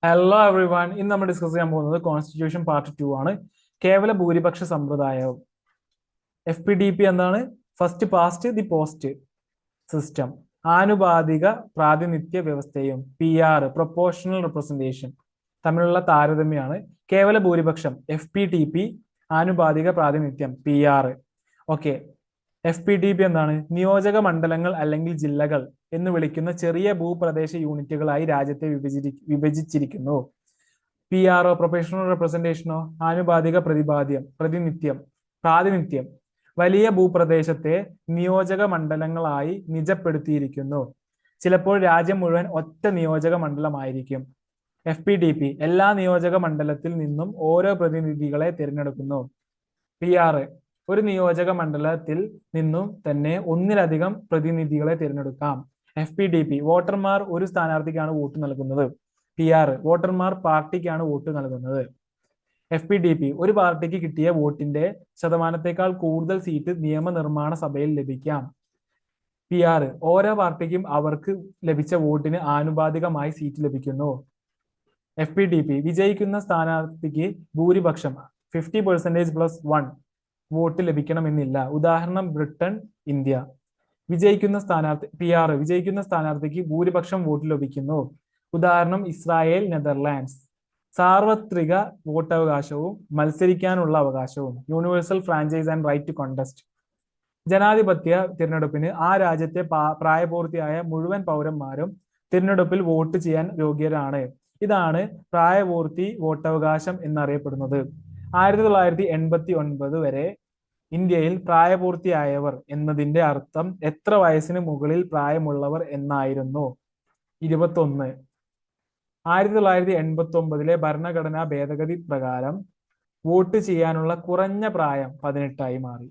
Hello every one. ഇന്ന് നമ്മൾ discuss ചെയ്യാൻ പോകുന്നത് കോൺസ്റ്റിറ്റ്യൂഷൻ പാർട്ട് 2 ആണ്. കേവല ഭൂരിപക്ഷ സമ്പ്രദായം. FPDP എന്താണ്? First past the post system. ആനുപാതിക പ്രാതിനിധ്യ വ്യവസ്ഥയും PR പ്രൊപ്പോർഷണൽ റെപ്രസെന്റേഷൻ തമ്മിലുള്ള താരതമ്യമാണ് കേവല ഭൂരിപക്ഷം FPTP, ആനുപാതിക പ്രാതിനിധ്യം PR. ഓക്കെ, FPTP എന്താണ്? നിയോജക മണ്ഡലങ്ങൾ അല്ലെങ്കിൽ ജില്ലകൾ എന്ന് വിളിക്കുന്ന ചെറിയ ഭൂപ്രദേശ യൂണിറ്റുകളായി രാജ്യത്തെ വിഭജിച്ചിരിക്കുന്നു. PR പ്രൊഫഷണൽ റെപ്രസെന്റേഷനോ ആനുപാതിക പ്രാതിനിധ്യം വലിയ ഭൂപ്രദേശത്തെ നിയോജക മണ്ഡലങ്ങളായി നിജപ്പെടുത്തിയിരിക്കുന്നു. ചിലപ്പോൾ രാജ്യം മുഴുവൻ ഒറ്റ നിയോജക മണ്ഡലമായിരിക്കും. FPDP എല്ലാ നിയോജക മണ്ഡലത്തിൽ നിന്നും ഓരോ പ്രതിനിധികളെ തിരഞ്ഞെടുക്കുന്നു. PR ഒരു നിയോജക മണ്ഡലത്തിൽ നിന്നും തന്നെ ഒന്നിലധികം പ്രതിനിധികളെ തിരഞ്ഞെടുക്കാം. FPDP വോട്ടർമാർ ഒരു സ്ഥാനാർത്ഥിക്കാണ് വോട്ട് നൽകുന്നത്. PR വോട്ടർമാർ പാർട്ടിക്കാണ് വോട്ട് നൽകുന്നത്. FPDP ഒരു പാർട്ടിക്ക് കിട്ടിയ വോട്ടിന്റെ ശതമാനത്തെക്കാൾ കൂടുതൽ സീറ്റ് നിയമനിർമ്മാണ സഭയിൽ ലഭിക്കാം. PR ഓരോ പാർട്ടിക്കും അവർക്ക് ലഭിച്ച വോട്ടിന് ആനുപാതികമായി സീറ്റ് ലഭിക്കുന്നു. FPDP വിജയിക്കുന്ന സ്ഥാനാർത്ഥിക്ക് ഭൂരിപക്ഷം 50% +1 വോട്ട് ലഭിക്കണമെന്നില്ല. ഉദാഹരണം ബ്രിട്ടൻ, ഇന്ത്യ. PR വിജയിക്കുന്ന സ്ഥാനാർത്ഥിക്ക് ഭൂരിപക്ഷം വോട്ട് ലഭിക്കുന്നു. ഉദാഹരണം ഇസ്രായേൽ, നെതർലാൻഡ്സ്. സാർവത്രിക വോട്ടവകാശവും മത്സരിക്കാനുള്ള അവകാശവും. Universal franchise and right to contest. ജനാധിപത്യ തിരഞ്ഞെടുപ്പിന് ആ രാജ്യത്തെ പ്രായപൂർത്തിയായ മുഴുവൻ പൗരന്മാരും തിരഞ്ഞെടുപ്പിൽ വോട്ട് ചെയ്യാൻ യോഗ്യരാണ്. ഇതാണ് പ്രായപൂർത്തി വോട്ടവകാശം എന്നറിയപ്പെടുന്നത്. 1989 വരെ ഇന്ത്യയിൽ പ്രായപൂർത്തിയായവർ എന്നതിന്റെ അർത്ഥം എത്ര വയസ്സിന് മുകളിൽ പ്രായമുള്ളവർ എന്നായിരുന്നു. 21. 1989 ഭരണഘടനാ ഭേദഗതി പ്രകാരം വോട്ട് ചെയ്യാനുള്ള കുറഞ്ഞ പ്രായം 18 മാറി.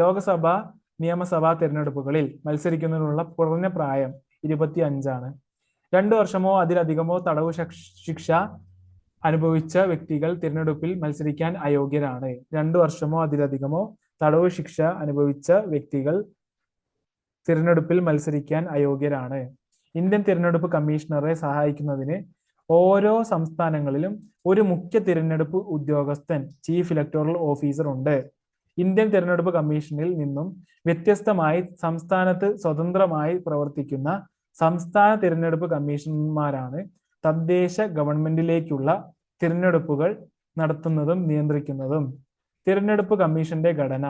ലോകസഭാ നിയമസഭാ തിരഞ്ഞെടുപ്പുകളിൽ മത്സരിക്കുന്നതിനുള്ള കുറഞ്ഞ പ്രായം 25. 2 വർഷമോ അതിലധികമോ തടവ് ശിക്ഷ അനുഭവിച്ച വ്യക്തികൾ തിരഞ്ഞെടുപ്പിൽ മത്സരിക്കാൻ അയോഗ്യരാണ്. 2 വർഷമോ അതിലധികമോ തടവ് ശിക്ഷ അനുഭവിച്ച വ്യക്തികൾ തിരഞ്ഞെടുപ്പിൽ മത്സരിക്കാൻ അയോഗ്യരാണ്. ഇന്ത്യൻ തിരഞ്ഞെടുപ്പ് കമ്മീഷണറെ സഹായിക്കുന്നതിന് ഓരോ സംസ്ഥാനങ്ങളിലും ഒരു മുഖ്യ തിരഞ്ഞെടുപ്പ് ഉദ്യോഗസ്ഥൻ, ചീഫ് ഇലക്ടോറൽ ഓഫീസർ ഉണ്ട്. ഇന്ത്യൻ തിരഞ്ഞെടുപ്പ് കമ്മീഷനിൽ നിന്നും വ്യത്യസ്തമായി സംസ്ഥാനത്ത് സ്വതന്ത്രമായി പ്രവർത്തിക്കുന്ന സംസ്ഥാന തിരഞ്ഞെടുപ്പ് കമ്മീഷണർമാരാണ് തദ്ദേശ ഗവൺമെന്റിലേക്കുള്ള തിരഞ്ഞെടുപ്പുകൾ നടത്തുന്നതും നിയന്ത്രിക്കുന്നതും. തിരഞ്ഞെടുപ്പ് കമ്മീഷന്റെ ഘടന.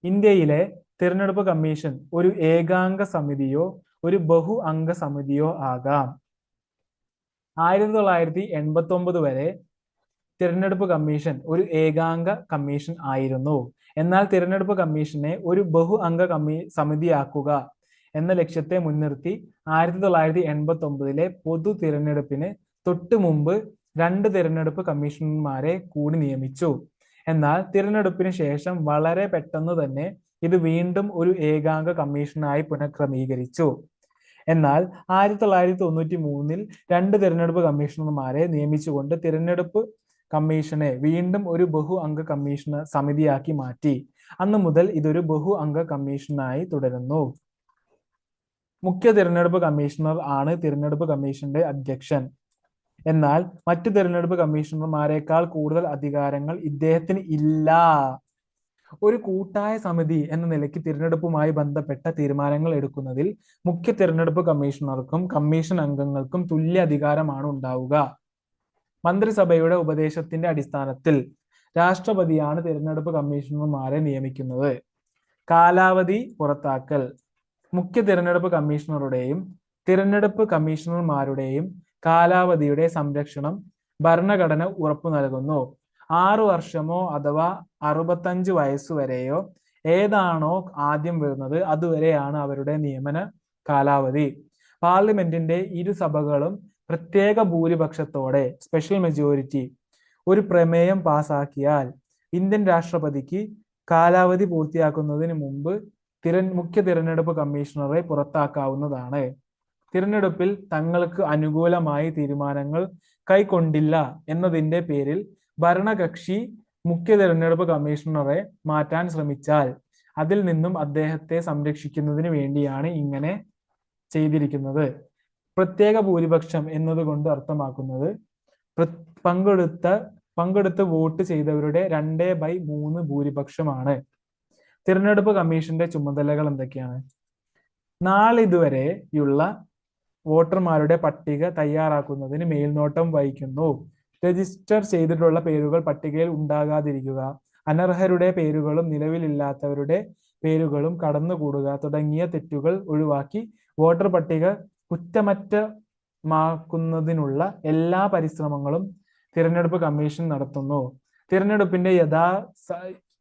ഇന്ത്യയിലെ തിരഞ്ഞെടുപ്പ് കമ്മീഷൻ ഒരു ഏകാംഗ സമിതിയോ ഒരു ബഹു അംഗ സമിതിയോ ആകാം. 1989 വരെ തിരഞ്ഞെടുപ്പ് കമ്മീഷൻ ഒരു ഏകാംഗ കമ്മീഷൻ ആയിരുന്നു. എന്നാൽ തിരഞ്ഞെടുപ്പ് കമ്മീഷനെ ഒരു ബഹു അംഗ സമിതിയാക്കുക എന്ന ലക്ഷ്യത്തെ മുൻനിർത്തി 1989 പൊതു തിരഞ്ഞെടുപ്പിന് തൊട്ടു മുമ്പ് 2 തിരഞ്ഞെടുപ്പ് കമ്മീഷണർമാരെ കൂടി നിയമിച്ചു. എന്നാൽ തിരഞ്ഞെടുപ്പിന് ശേഷം വളരെ പെട്ടെന്ന് തന്നെ ഇത് വീണ്ടും ഒരു ഏകാംഗ കമ്മീഷനായി പുനഃക്രമീകരിച്ചു. എന്നാൽ 1993 2 തിരഞ്ഞെടുപ്പ് കമ്മീഷണർമാരെ നിയമിച്ചുകൊണ്ട് തിരഞ്ഞെടുപ്പ് കമ്മീഷനെ വീണ്ടും ഒരു ബഹു അംഗ കമ്മീഷൻ സമിതിയാക്കി മാറ്റി. അന്നു മുതൽ ഇതൊരു ബഹു അംഗ കമ്മീഷനായി തുടരുന്നു. മുഖ്യ തിരഞ്ഞെടുപ്പ് കമ്മീഷണർ ആണ് തിരഞ്ഞെടുപ്പ് കമ്മീഷന്റെ അധ്യക്ഷൻ. എന്നാൽ മറ്റു തിരഞ്ഞെടുപ്പ് കമ്മീഷണർമാരെക്കാൾ കൂടുതൽ അധികാരങ്ങൾ ഇദ്ദേഹത്തിന് ഇല്ല. ഒരു കൂട്ടായ സമിതി എന്ന നിലയ്ക്ക് തിരഞ്ഞെടുപ്പുമായി ബന്ധപ്പെട്ട തീരുമാനങ്ങൾ എടുക്കുന്നതിൽ മുഖ്യ തിരഞ്ഞെടുപ്പ് കമ്മീഷണർക്കും കമ്മീഷൻ അംഗങ്ങൾക്കും തുല്യ അധികാരമാണ് ഉണ്ടാവുക. മന്ത്രിസഭയുടെ ഉപദേശത്തിന്റെ അടിസ്ഥാനത്തിൽ രാഷ്ട്രപതിയാണ് തിരഞ്ഞെടുപ്പ് കമ്മീഷണർമാരെ നിയമിക്കുന്നത്. കാലാവധി പുറത്താക്കൽ. മുഖ്യ തിരഞ്ഞെടുപ്പ് കമ്മീഷണറുടെയും തിരഞ്ഞെടുപ്പ് കമ്മീഷണർമാരുടെയും കാലാവധിയുടെ സംരക്ഷണം ഭരണഘടന ഉറപ്പു നൽകുന്നു. 6 വർഷമോ അഥവാ 65 വയസ്സുവരെയോ ഏതാണോ ആദ്യം വരുന്നത് അതുവരെയാണ് അവരുടെ നിയമന കാലാവധി. പാർലമെന്റിന്റെ ഇരുസഭകളും പ്രത്യേക ഭൂരിപക്ഷത്തോടെ സ്പെഷ്യൽ മെജോറിറ്റി ഒരു പ്രമേയം പാസാക്കിയാൽ ഇന്ത്യൻ രാഷ്ട്രപതിക്ക് കാലാവധി പൂർത്തിയാക്കുന്നതിന് മുമ്പ് മുഖ്യ തിരഞ്ഞെടുപ്പ് കമ്മീഷണറെ പുറത്താക്കാവുന്നതാണ്. തിരഞ്ഞെടുപ്പിൽ തങ്ങൾക്ക് അനുകൂലമായി തീരുമാനങ്ങൾ കൈക്കൊണ്ടില്ല എന്നതിന്റെ പേരിൽ ഭരണകക്ഷി മുഖ്യ തിരഞ്ഞെടുപ്പ് കമ്മീഷണറെ മാറ്റാൻ ശ്രമിച്ചാൽ അതിൽ നിന്നും അദ്ദേഹത്തെ സംരക്ഷിക്കുന്നതിന് വേണ്ടിയാണ് ഇങ്ങനെ ചെയ്തിരിക്കുന്നത്. പ്രത്യേക ഭൂരിപക്ഷം എന്നതുകൊണ്ട് അർത്ഥമാക്കുന്നത് പങ്കെടുത്ത് വോട്ട് ചെയ്തവരുടെ 2/3 ഭൂരിപക്ഷമാണ്. തിരഞ്ഞെടുപ്പ് കമ്മീഷന്റെ ചുമതലകൾ എന്തൊക്കെയാണ്? നാളിതുവരെയുള്ള വോട്ടർമാരുടെ പട്ടിക തയ്യാറാക്കുന്നതിന് മേൽനോട്ടം വഹിക്കുന്നു. രജിസ്റ്റർ ചെയ്തിട്ടുള്ള പേരുകൾ പട്ടികയിൽ ഉണ്ടാകാതിരിക്കുക, അനർഹരുടെ പേരുകളും നിലവിലില്ലാത്തവരുടെ പേരുകളും കടന്നുകൂടുക തുടങ്ങിയ തെറ്റുകൾ ഒഴിവാക്കി വോട്ടർ പട്ടിക കുറ്റമറ്റമാക്കുന്നതിനുള്ള എല്ലാ പരിശ്രമങ്ങളും തിരഞ്ഞെടുപ്പ് കമ്മീഷൻ നടത്തുന്നു.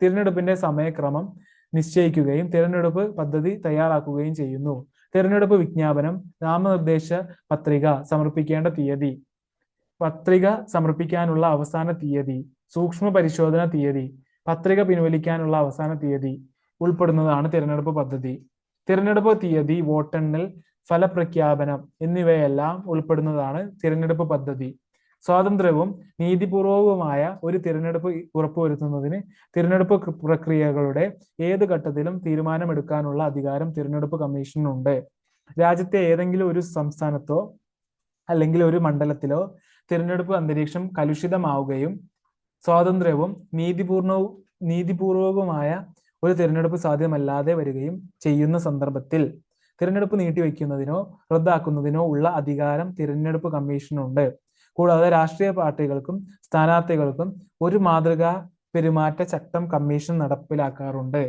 തിരഞ്ഞെടുപ്പിന്റെ സമയക്രമം നിശ്ചയിക്കുകയും തിരഞ്ഞെടുപ്പ് പദ്ധതി തയ്യാറാക്കുകയും ചെയ്യുന്നു. തിരഞ്ഞെടുപ്പ് വിജ്ഞാപനം, നാമനിർദ്ദേശ പത്രിക സമർപ്പിക്കേണ്ട തീയതി, പത്രിക സമർപ്പിക്കാനുള്ള അവസാന തീയതി, സൂക്ഷ്മ പരിശോധന തീയതി, പത്രിക പിൻവലിക്കാനുള്ള അവസാന തീയതി ഉൾപ്പെടുന്നതാണ് തിരഞ്ഞെടുപ്പ് പദ്ധതി. തിരഞ്ഞെടുപ്പ് തീയതി, വോട്ടെണ്ണൽ, ഫലപ്രഖ്യാപനം എന്നിവയെല്ലാം ഉൾപ്പെടുന്നതാണ് തിരഞ്ഞെടുപ്പ് പദ്ധതി. സ്വാതന്ത്ര്യവും നീതിപൂർവവുമായ ഒരു തിരഞ്ഞെടുപ്പ് ഉറപ്പുവരുത്തുന്നതിന് തിരഞ്ഞെടുപ്പ് പ്രക്രിയകളുടെ ഏത് ഘട്ടത്തിലും തീരുമാനമെടുക്കാനുള്ള അധികാരം തിരഞ്ഞെടുപ്പ് കമ്മീഷനുണ്ട്. രാജ്യത്തെ ഏതെങ്കിലും ഒരു സംസ്ഥാനത്തോ അല്ലെങ്കിൽ ഒരു മണ്ഡലത്തിലോ തിരഞ്ഞെടുപ്പ് അന്തരീക്ഷം കലുഷിതമാവുകയും സ്വാതന്ത്ര്യവും നീതിപൂർവവുമായ ഒരു തിരഞ്ഞെടുപ്പ് സാധ്യമല്ലാതെ വരികയും ചെയ്യുന്ന സന്ദർഭത്തിൽ തിരഞ്ഞെടുപ്പ് നീട്ടിവെക്കുന്നതിനോ റദ്ദാക്കുന്നതിനോ ഉള്ള അധികാരം തിരഞ്ഞെടുപ്പ് കമ്മീഷനുണ്ട്. കൂടാതെ രാഷ്ട്രീയ പാർട്ടികൾക്കും സ്ഥാനാർത്ഥികൾക്കും ഒരു മാതൃകാ പെരുമാറ്റ ചട്ടം കമ്മീഷൻ നടപ്പിലാക്കാറുണ്ട്.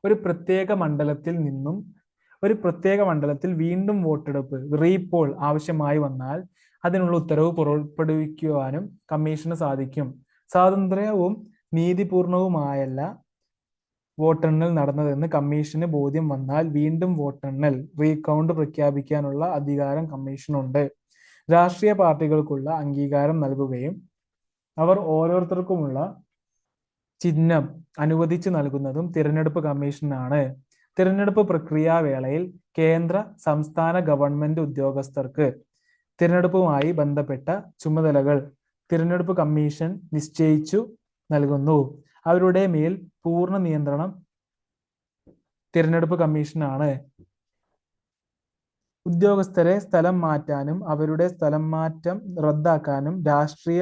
ഒരു പ്രത്യേക മണ്ഡലത്തിൽ വീണ്ടും വോട്ടെടുപ്പ് റീപോൾ ആവശ്യമായി വന്നാൽ അതിനുള്ള ഉത്തരവ് പുറപ്പെടുവിക്കുവാനും കമ്മീഷന് സാധിക്കും. സ്വാതന്ത്ര്യവും നീതിപൂർണവുമായല്ല വോട്ടെണ്ണൽ നടന്നതെന്ന് കമ്മീഷന് ബോധ്യം വന്നാൽ വീണ്ടും വോട്ടെണ്ണൽ റീകൗണ്ട് പ്രഖ്യാപിക്കാനുള്ള അധികാരം കമ്മീഷനുണ്ട്. രാഷ്ട്രീയ പാർട്ടികൾക്കുള്ള അംഗീകാരം നൽകുകയും അവർ ഓരോരുത്തർക്കുമുള്ള ചിഹ്നം അനുവദിച്ചു നൽകുന്നതും തിരഞ്ഞെടുപ്പ് കമ്മീഷനാണ്. തിരഞ്ഞെടുപ്പ് പ്രക്രിയാവേളയിൽ കേന്ദ്ര സംസ്ഥാന ഗവൺമെന്റ് ഉദ്യോഗസ്ഥർക്ക് തിരഞ്ഞെടുപ്പുമായി ബന്ധപ്പെട്ട ചുമതലകൾ തിരഞ്ഞെടുപ്പ് കമ്മീഷൻ നിശ്ചയിച്ചു നൽകുന്നു. അവരുടെ മേൽ പൂർണ്ണ നിയന്ത്രണം തിരഞ്ഞെടുപ്പ് കമ്മീഷനാണ്. ഉദ്യോഗസ്ഥരെ സ്ഥലം മാറ്റാനും അവരുടെ സ്ഥലം മാറ്റം റദ്ദാക്കാനും രാഷ്ട്രീയ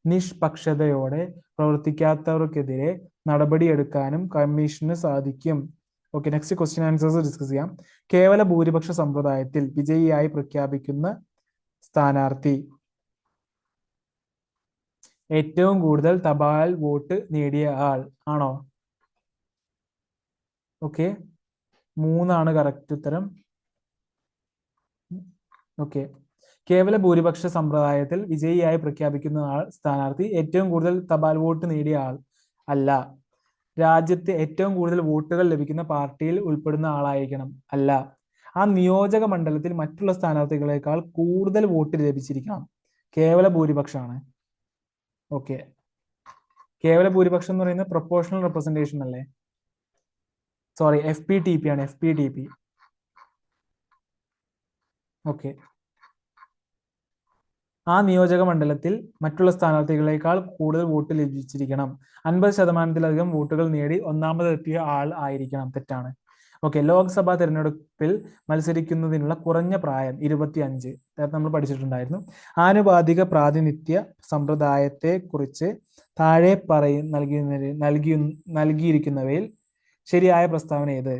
നിഷ്പക്ഷതയോടെ പ്രവർത്തിക്കാത്തവർക്കെതിരെ നടപടിയെടുക്കാനും കമ്മീഷന് സാധിക്കും. Okay, next question answers discuss ചെയ്യാം. കേവല ഭൂരിപക്ഷ സമ്പ്രദായത്തിൽ വിജയിയായി പ്രഖ്യാപിക്കുന്ന സ്ഥാനാർത്ഥി ഏറ്റവും കൂടുതൽ തപാൽ വോട്ട് നേടിയ ആൾ ആണോ? ഓക്കെ, 3 കറക്റ്റ് ഉത്തരം. ഓക്കെ, കേവല ഭൂരിപക്ഷ സമ്പ്രദായത്തിൽ വിജയിയായി പ്രഖ്യാപിക്കുന്ന സ്ഥാനാർത്ഥി ഏറ്റവും കൂടുതൽ തപാൽ വോട്ട് നേടിയ ആൾ അല്ല. രാജ്യത്ത് ഏറ്റവും കൂടുതൽ വോട്ടുകൾ ലഭിക്കുന്ന പാർട്ടിയിൽ ഉൾപ്പെടുന്ന ആളായിരിക്കണം അല്ല. ആ നിയോജക മണ്ഡലത്തിൽ മറ്റുള്ള സ്ഥാനാർത്ഥികളെക്കാൾ കൂടുതൽ വോട്ട് ലഭിച്ചിരിക്കണം. കേവല ഭൂരിപക്ഷമാണ്. ഓക്കെ, കേവല ഭൂരിപക്ഷം എന്ന് പറയുന്നത് പ്രൊപ്പോർഷണൽ റെപ്രസെന്റേഷൻ അല്ലേ? സോറി, FPTP ആണ്, FPTP. ഓക്കെ, ആ നിയോജക മണ്ഡലത്തിൽ മറ്റുള്ള സ്ഥാനാർത്ഥികളെക്കാൾ കൂടുതൽ വോട്ട് ലഭിച്ചിരിക്കണം. 50%-ലധികം വോട്ടുകൾ നേടി ഒന്നാമതെത്തിയ ആൾ ആയിരിക്കണം. തെറ്റാണ്. ഓക്കെ, ലോക്സഭാ തിരഞ്ഞെടുപ്പിൽ മത്സരിക്കുന്നതിനുള്ള കുറഞ്ഞ പ്രായം 25. നമ്മൾ പഠിച്ചിട്ടുണ്ടായിരുന്നു. ആനുപാതിക പ്രാതിനിധ്യ സമ്പ്രദായത്തെ കുറിച്ച് താഴെ നൽകിയിരിക്കുന്നവയിൽ ശരിയായ പ്രസ്താവന ഏത്?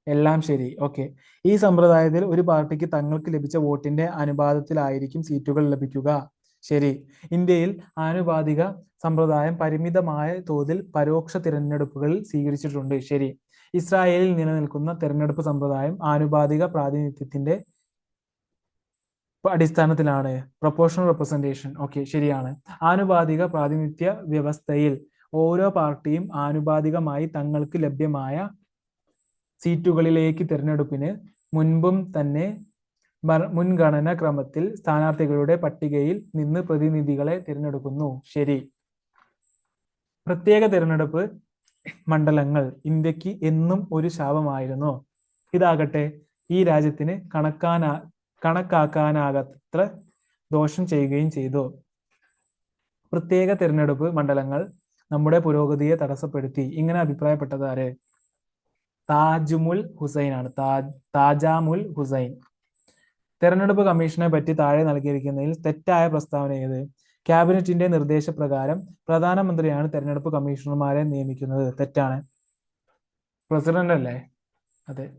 എല്ലാം ശരി. ഓക്കെ, ഈ സമ്പ്രദായത്തിൽ ഒരു പാർട്ടിക്ക് തങ്ങൾക്ക് ലഭിച്ച വോട്ടിന്റെ അനുപാതത്തിലായിരിക്കും സീറ്റുകൾ ലഭിക്കുക. ശരി. ഇന്ത്യയിൽ ആനുപാതിക സമ്പ്രദായം പരിമിതമായ തോതിൽ പരോക്ഷ തിരഞ്ഞെടുപ്പുകളിൽ സ്വീകരിച്ചിട്ടുണ്ട്. ശരി. ഇസ്രായേലിൽ നിലനിൽക്കുന്ന തിരഞ്ഞെടുപ്പ് സമ്പ്രദായം ആനുപാതിക പ്രാതിനിധ്യത്തിന്റെ അടിസ്ഥാനത്തിലാണ്. Proportional representation. ഓക്കെ, ശരിയാണ്. ആനുപാതിക പ്രാതിനിധ്യ വ്യവസ്ഥയിൽ ഓരോ പാർട്ടിയും ആനുപാതികമായി തങ്ങൾക്ക് ലഭ്യമായ സീറ്റുകളിലേക്ക് തിരഞ്ഞെടുപ്പിന് മുൻപും തന്നെ മുൻഗണന ക്രമത്തിൽ സ്ഥാനാർത്ഥികളുടെ പട്ടികയിൽ നിന്ന് പ്രതിനിധികളെ തിരഞ്ഞെടുക്കുന്നു. ശരി. പ്രത്യേക തിരഞ്ഞെടുപ്പ് മണ്ഡലങ്ങൾ ഇന്ത്യക്ക് എന്നും ഒരു ശാപമായിരുന്നു. ഇതാകട്ടെ ഈ രാജ്യത്തിന് കണക്കാക്കാനാകത്ര ദോഷം ചെയ്യുകയും ചെയ്തു. പ്രത്യേക തിരഞ്ഞെടുപ്പ് മണ്ഡലങ്ങൾ നമ്മുടെ പുരോഗതിയെ തടസ്സപ്പെടുത്തി. ഇങ്ങനെ അഭിപ്രായപ്പെട്ടത് ആര്? താജുമുൽ ഹുസൈൻ ആണ്. താജാമുൽ ഹുസൈൻ. തെരഞ്ഞെടുപ്പ് കമ്മീഷനെ പറ്റി താഴെ നൽകിയിരിക്കുന്നതിൽ തെറ്റായ പ്രസ്താവന ഏത്? ക്യാബിനറ്റിന്റെ നിർദ്ദേശപ്രകാരം പ്രധാനമന്ത്രിയാണ് തെരഞ്ഞെടുപ്പ് കമ്മീഷണർമാരെ നിയമിക്കുന്നത്. തെറ്റാണ്. പ്രസിഡന്റ് അല്ലേ? അതെ.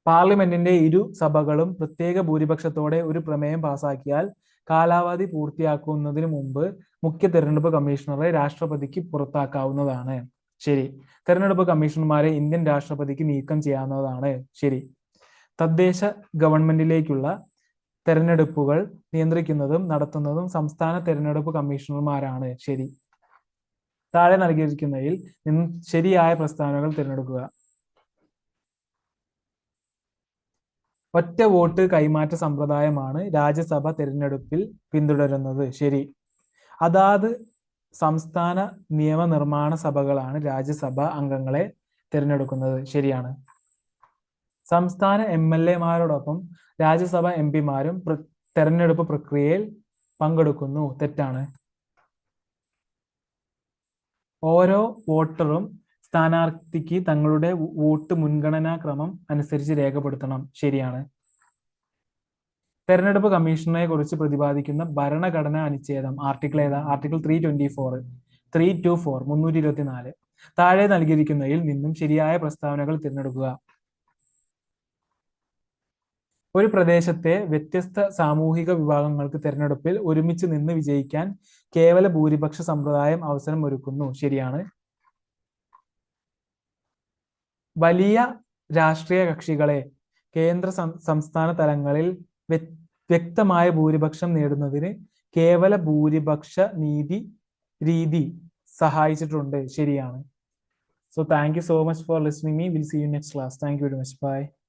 പാർലമെന്റിന്റെ ഇരു സഭകളും പ്രത്യേക ഭൂരിപക്ഷത്തോടെ ഒരു പ്രമേയം പാസാക്കിയാൽ കാലാവധി പൂർത്തിയാക്കുന്നതിന് മുമ്പ് മുഖ്യ തെരഞ്ഞെടുപ്പ് കമ്മീഷണറെ രാഷ്ട്രപതിക്ക് പുറത്താക്കാവുന്നതാണ്. ശരി. തെരഞ്ഞെടുപ്പ് കമ്മീഷണർമാരെ ഇന്ത്യൻ രാഷ്ട്രപതിക്ക് നീക്കം ചെയ്യാവുന്നതാണ്. ശരി. തദ്ദേശ ഗവൺമെന്റിലേക്കുള്ള തെരഞ്ഞെടുപ്പുകൾ നിയന്ത്രിക്കുന്നതും നടത്തുന്നതും സംസ്ഥാന തെരഞ്ഞെടുപ്പ് കമ്മീഷണർമാരാണ്. ശരി. താഴെ നൽകിയിരിക്കുന്നതിൽ നിന്നും ശരിയായ പ്രസ്താവനകൾ തിരഞ്ഞെടുക്കുക. ഒറ്റ വോട്ട് കൈമാറ്റ സമ്പ്രദായമാണ് രാജ്യസഭ തെരഞ്ഞെടുപ്പിൽ പിന്തുടരുന്നത്. ശരി. അതാത് സംസ്ഥാന നിയമനിർമ്മാണ സഭകളാണ് രാജ്യസഭ അംഗങ്ങളെ തിരഞ്ഞെടുക്കുന്നത്. ശരിയാണ്. സംസ്ഥാന MLA മാരോടൊപ്പം രാജ്യസഭ MP മാരും തെരഞ്ഞെടുപ്പ് പ്രക്രിയയിൽ പങ്കെടുക്കുന്നു. തെറ്റാണ്. ഓരോ വോട്ടറും സ്ഥാനാർത്ഥിക്ക് തങ്ങളുടെ വോട്ട് മുൻഗണനാക്രമം അനുസരിച്ച് രേഖപ്പെടുത്തണം. ശരിയാണ്. തെരഞ്ഞെടുപ്പ് കമ്മീഷനെ കുറിച്ച് പ്രതിപാദിക്കുന്ന ഭരണഘടനാ അനുച്ഛേദം ആർട്ടിക്കിൾ ഏതാ? ആർട്ടിക്കിൾ 324. 324. താഴെ നൽകിയിരിക്കുന്നതിൽ നിന്നും ശരിയായ പ്രസ്താവനകൾ തിരഞ്ഞെടുക്കുക. ഒരു പ്രദേശത്തെ വ്യത്യസ്ത സാമൂഹിക വിഭാഗങ്ങൾക്ക് തെരഞ്ഞെടുപ്പിൽ ഒരുമിച്ച് നിന്ന് വിജയിക്കാൻ കേവല ഭൂരിപക്ഷ സമ്പ്രദായം അവസരം ഒരുക്കുന്നു. ശരിയാണ്. വലിയ രാഷ്ട്രീയ കക്ഷികളെ കേന്ദ്ര സംസ്ഥാന തലങ്ങളിൽ വ്യക്തമായ ഭൂരിപക്ഷം നേടുന്നതിന് കേവല ഭൂരിപക്ഷ രീതി സഹായിച്ചിട്ടുണ്ട്. ശരിയാണ്. So thank you so much for listening me. We'll see you next class. Thank you very much. Bye.